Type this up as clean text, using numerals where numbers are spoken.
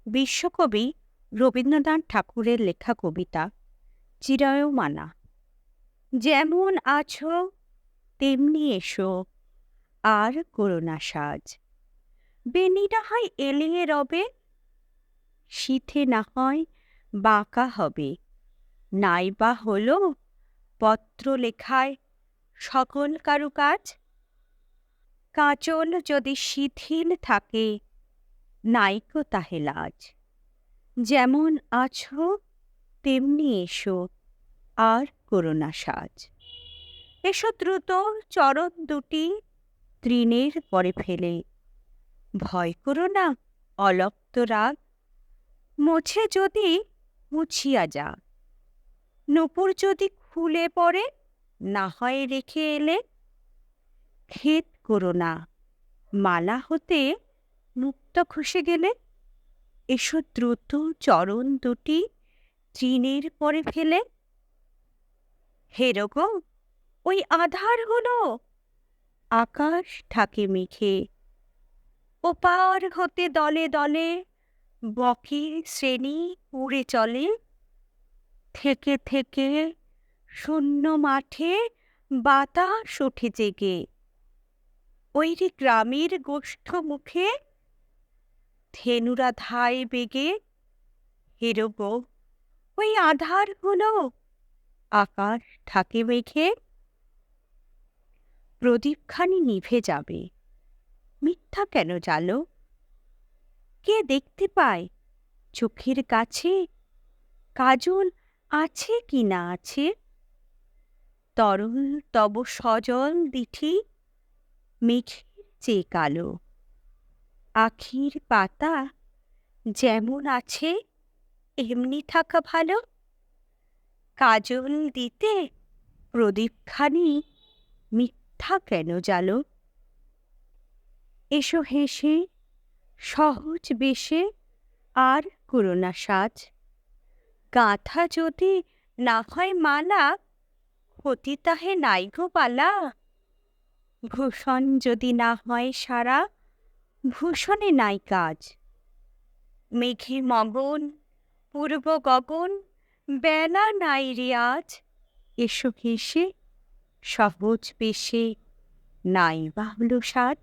বিশ্বকবি রবীন্দ্রনাথ ঠাকুরের লেখা কবিতা চিরায়ুমানা। যেমন আছো তেমনি এসো, আর করো না সাজ। বেনি না হয় এলিয়ে রবে, শীথে না হয় বাঁকা হবে। নাইবা হলো পত্র লেখায় সকল কারুকাজ। কাঁচল যদি শিথিল থাকে, নাইকো তাহে লাজ। যেমন আছো তেমনি এসো, আর করো না সাজ। এসো দ্রুত চরণ দুটি তৃণের পরে ফেলে। ভয় করো না অলক্ত রাগ, মোছে যদি মুছিয়া যা। নূপুর যদি খুলে পড়ে, না হয় রেখে এলে। খেদ করো না মালা হতে মুক্ত খসে গেলে। এসো দ্রুত চরণ দুটি তৃণের পরে ফেলে। হেরো গো ওই আধার হলো, আকাশ ঢাকে মেঘে। ওপার হতে দলে দলে বকের শ্রেণী উড়ে চলে। থেকে থেকে শূন্য মাঠে বাতাস ওঠে জেগে। ওই রে গ্রামের গোষ্ঠ মুখে ধেনুরা ধায় বেগে। হেরো গো ওই আধার হলো, আকাশ ঢাকে মেঘে। প্রদীপখানি নিভে যাবে, মিথ্যা কেন জালো? কে দেখতে পায় চোখের কাছে কাজল আছে কি না আছে? তরল তব সজল দিঠি মেঘের চেয়ে কালো। আখির পাতা যেমন আছে এমনি থাকা ভালো। কাজল দিতে প্রদীপখানি মিথ্যা কেন জালো? এসো হেসে সহজ বেশে, আর করো না সাজ। গাঁথা যদি না হয় মালা, ক্ষতি তাহে নাই গো বালা। ভূষণ যদি না হয় সারা, ভূষণে নাই কাজ। মেঘে মগন পূর্ব গগন, বেলা নাই রে আজ। এসো হেসে সহজ বেশে, নাই বা হলো সাজ।